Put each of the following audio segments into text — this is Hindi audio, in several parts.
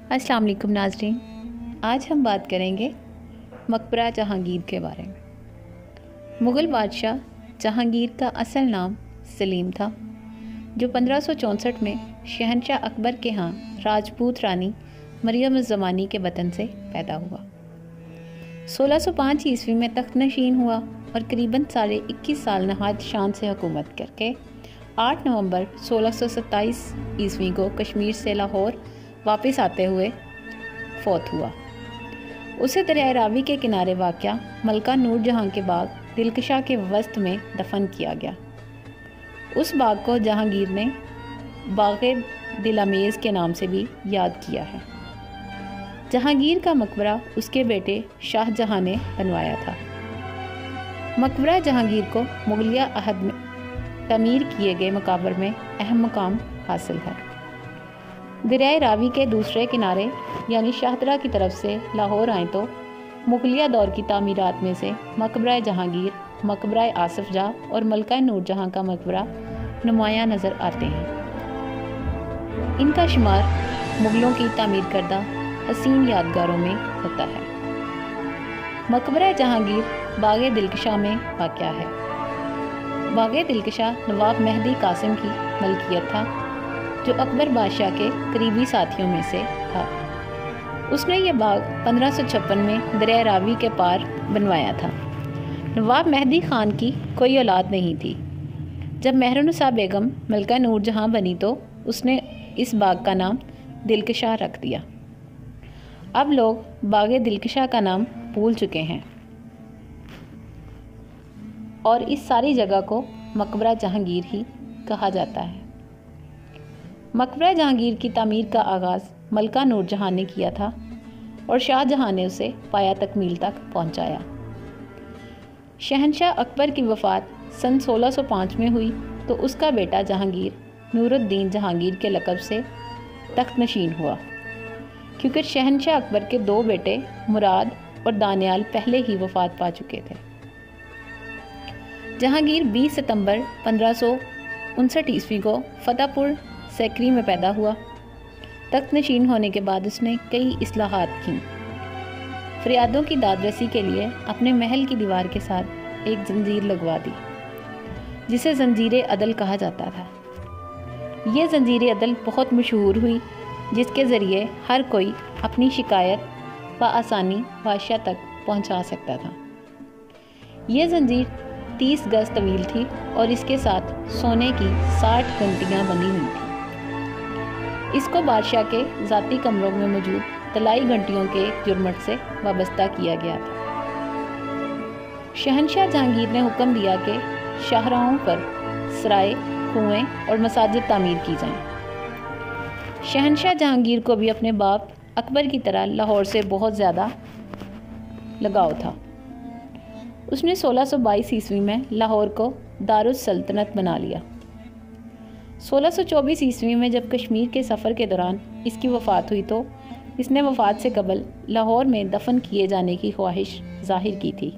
अस्सलाम वालेकुम नाज़रीन, आज हम बात करेंगे मकबरा जहांगीर के बारे में। मुग़ल बादशाह जहांगीर का असल नाम सलीम था, जो 1564 में शहंशाह अकबर के यहाँ राजपूत रानी मरियम-उज़-ज़मानी के वतन से पैदा हुआ। 1605 ईस्वी में तख्त नशीन हुआ और करीबन 21 साल नहायत शान से हुकूमत करके 8 नवंबर 1627 ईस्वी को कश्मीर से लाहौर वापस आते हुए फौत हुआ। उसे दरिया रावी के किनारे वाक़या मलका नूर जहाँ के बाग दिलकशा के वस्त में दफन किया गया। उस बाग को जहांगीर ने बाग़े दिलामेज़ के नाम से भी याद किया है। जहांगीर का मकबरा उसके बेटे शाहजहां ने बनवाया था। मकबरा जहांगीर को मुगलिया अहद में तमीर किए गए मकाबर में अहम मकाम हासिल है। दरिया रावी के दूसरे किनारे यानी शाहदरा की तरफ से लाहौर आए तो मुगलिया दौर की तामीरात में से मकबरा जहांगीर, मकबरा आसिफ जाह और मलका नूर जहाँ का मकबरा नुमायाँ नज़र आते हैं। इनका शुमार मुग़लों की तामीर करदा हसीन यादगारों में होता है। मकबरा जहांगीर बाग़े दिलकशा में वाक़या है। बाग़े दिलकशा नवाब मेहदी कासिम की मलकियत था, जो अकबर बादशाह के करीबी साथियों में से था। उसने ये बाग 1556 में दरिया रावी के पार बनवाया था। नवाब मेहदी ख़ान की कोई औलाद नहीं थी। जब मेहरुन्निसा बेगम मलका नूर जहाँ बनी तो उसने इस बाग का नाम दिलकशा रख दिया। अब लोग बाग़े दिलकशा का नाम भूल चुके हैं और इस सारी जगह को मकबरा जहांगीर ही कहा जाता है। मकबरा जहांगीर की तामीर का आगाज़ मलका नूर जहाँ ने किया था और शाहजहां ने उसे पाया तकमील तक पहुंचाया। शहंशाह अकबर की वफ़ात सन 1605 में हुई तो उसका बेटा जहांगीर नूरुद्दीन जहांगीर के लक़ब से तख्त नशीन हुआ, क्योंकि शहंशाह अकबर के 2 बेटे मुराद और दानियाल पहले ही वफ़ात पा चुके थे। जहांगीर 20 सितंबर 1559 ईस्वी को फतेहपुर सेकरी में पैदा हुआ। तख्त नशीन होने के बाद उसने कई इस्लाहात की। फरियादों की दादरसी के लिए अपने महल की दीवार के साथ एक जंजीर लगवा दी, जिसे जंजीर अदल कहा जाता था। यह जंजीर अदल बहुत मशहूर हुई, जिसके ज़रिए हर कोई अपनी शिकायत बआसानी बादशाह तक पहुंचा सकता था। यह जंजीर 30 गज तवील थी और इसके साथ सोने की 60 घंटियाँ बनी हुई थी। इसको बादशाह के ज़ाती कमरों में मौजूद तलाई घंटियों के जुर्मट से वाबस्ता किया गया था। शहंशाह जहांगीर ने हुक्म दिया कि शाहराहों पर सराय, कुएँ और मसाजिद तामीर की जाएं। शहंशाह जहांगीर को भी अपने बाप अकबर की तरह लाहौर से बहुत ज़्यादा लगाव था। उसने 1622 ईस्वी में लाहौर को दारुस सल्तनत बना लिया। 1624 ईस्वी में जब कश्मीर के सफ़र के दौरान इसकी वफ़ात हुई तो इसने वफ़ात से कबल लाहौर में दफन किए जाने की ख्वाहिश ज़ाहिर की थी।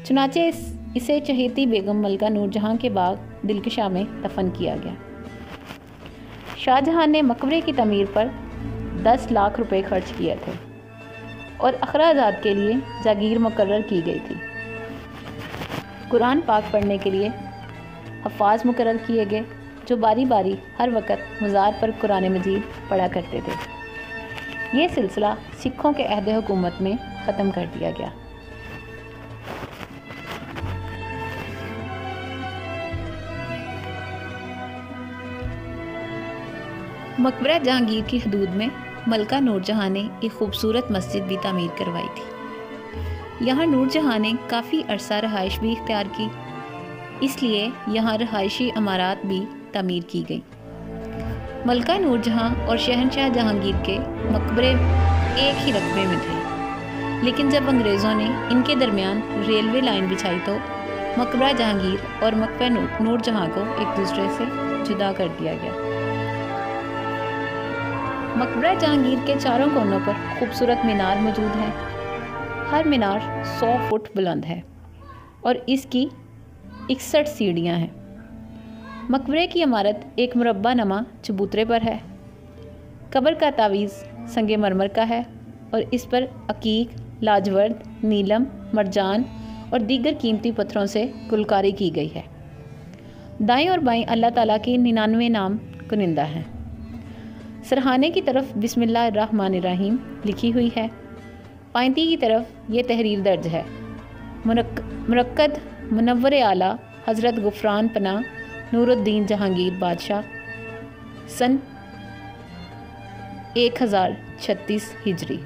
चुनाचे इसे चहेती बेगम मलका नूर जहाँ के बाग दिलकशा में दफन किया गया। शाहजहां ने मकबरे की तमीर पर 10 लाख रुपए खर्च किए थे और अखराजात के लिए जागीर मुकर्रर की गई थी। कुरान पाक पढ़ने के लिए हफ़ाज मुकर्रर किए गए, जो बारी बारी हर वक़्त मज़ार पर कुरान मजीद पढ़ा करते थे। ये सिलसिला सिखों के अहद हुकूमत में ख़त्म कर दिया गया। मकबरा जहांगीर की हदूद में मलका नूर जहाँ ने एक खूबसूरत मस्जिद भी तामीर करवाई थी। यहाँ नूर जहाँ ने काफ़ी अरसा रहाइश भी इख्तियार की, इसलिए यहाँ रहायशी इमारत भी तामीर की गई। मलका नूर जहाँ और शहंशाह जहांगीर के मकबरे एक ही रकबे में थे, लेकिन जब अंग्रेज़ों ने इनके दरमियान रेलवे लाइन बिछाई तो मकबरा जहांगीर और मकबरा नूर जहाँ को एक दूसरे से जुदा कर दिया गया। मकबरा जहांगीर के चारों कोनों पर खूबसूरत मीनार मौजूद हैं। हर मीनार 100 फुट बुलंद है और इसकी 61 सीढ़ियाँ हैं। मकबरे की इमारत एक मुरब्बा नमा चबूतरे पर है। कब्र का तावीज़ संगमरमर का है और इस पर अकीक, लाजवर्द, नीलम, मरजान और दीगर कीमती पत्थरों से गुलकारी की गई है। दाएं और बाएं अल्लाह ताला के 99 नाम कुनिंदा हैं। सरहाने की तरफ बिस्मिल्लाहिर्रहमानिर्रहीम लिखी हुई है। पाइंती की तरफ ये तहरीर दर्ज है। मुरक्कद मुनव्वर आला हज़रत गुफरान पना नूरुद्दीन जहांगीर बादशाह सन 1036 हिजरी।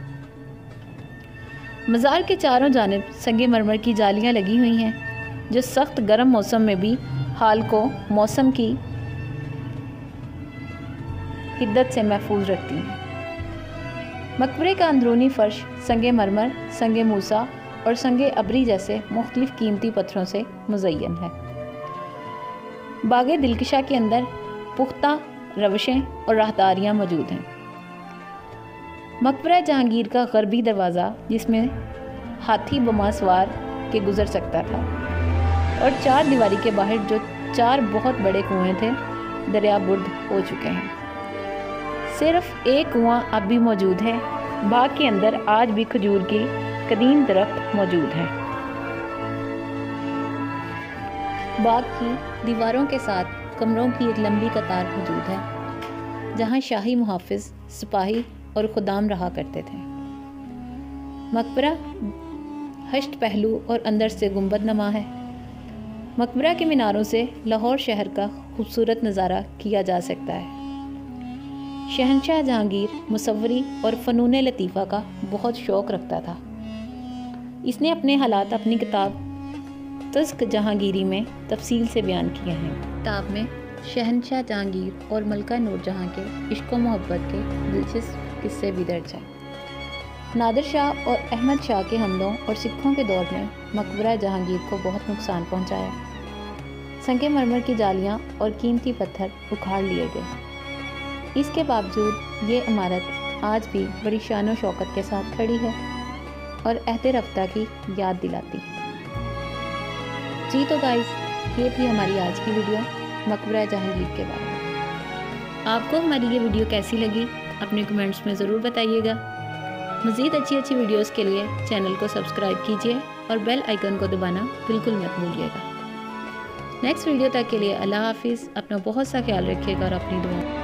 मज़ार के चारों जानिब संगमरमर की जालियां लगी हुई हैं जो सख्त गर्म मौसम में भी हाल को मौसम की हिद्दत से महफूज रखती हैं। मकबरे का अंदरूनी फर्श संगमरमर, संग मूसा और संग अबरी जैसे मुख्तलिफ कीमती पत्थरों से मुज़य्यन है। बागे दिलकशा के अंदर पुख्ता रवशें और राहदारियाँ मौजूद हैं। मकबरा जहांगीर का गरबी दरवाज़ा, जिसमें हाथी बमा सवार के गुजर सकता था, और चार दीवारी के बाहर जो 4 बहुत बड़े कुएं थे, दरिया बुर्द हो चुके हैं। सिर्फ एक कुआं अब भी मौजूद है। बाग के अंदर आज भी खजूर की कदीम दरख्त मौजूद हैं। बाग की दीवारों के साथ कमरों की एक लंबी कतार मौजूद है जहां शाही मुहाफिज, सिपाही और खुदाम रहा करते थे। मकबरा हश्त पहलू और अंदर से गुंबद नमा है। मकबरा के मीनारों से लाहौर शहर का खूबसूरत नज़ारा किया जा सकता है। शहनशाह जहांगीर मुसव्वरी और फ़नून लतीफ़ा का बहुत शौक़ रखता था। इसने अपने हालात अपनी किताब तज़्क जहांगीरी में तफसील से बयान किए हैं। किताब में शहनशाह जहांगीर और मलका नूरजहां के इश्क व मोहब्बत के दिलचस्प किस्से भी दर्ज हैं। नादिर शाह और अहमद शाह के हमलों और सिखों के दौर में मकबरा जहांगीर को बहुत नुकसान पहुंचाया। संगमरमर की जालियां और कीमती पत्थर उखाड़ लिए गए। इसके बावजूद ये इमारत आज भी बड़ी शान व शौकत के साथ खड़ी है और अहद रफ्ता की याद दिलाती है। जी तो गाइस, ये थी हमारी आज की वीडियो मकबरा जहांगीर के बारे में। आपको हमारी ये वीडियो कैसी लगी अपने कमेंट्स में ज़रूर बताइएगा। मज़ीद अच्छी वीडियोस के लिए चैनल को सब्सक्राइब कीजिए और बेल आइकन को दबाना बिल्कुल मत भूलिएगा। नेक्स्ट वीडियो तक के लिए अल्लाह हाफिज़। अपना बहुत सा ख्याल रखिएगा और अपनी दुआ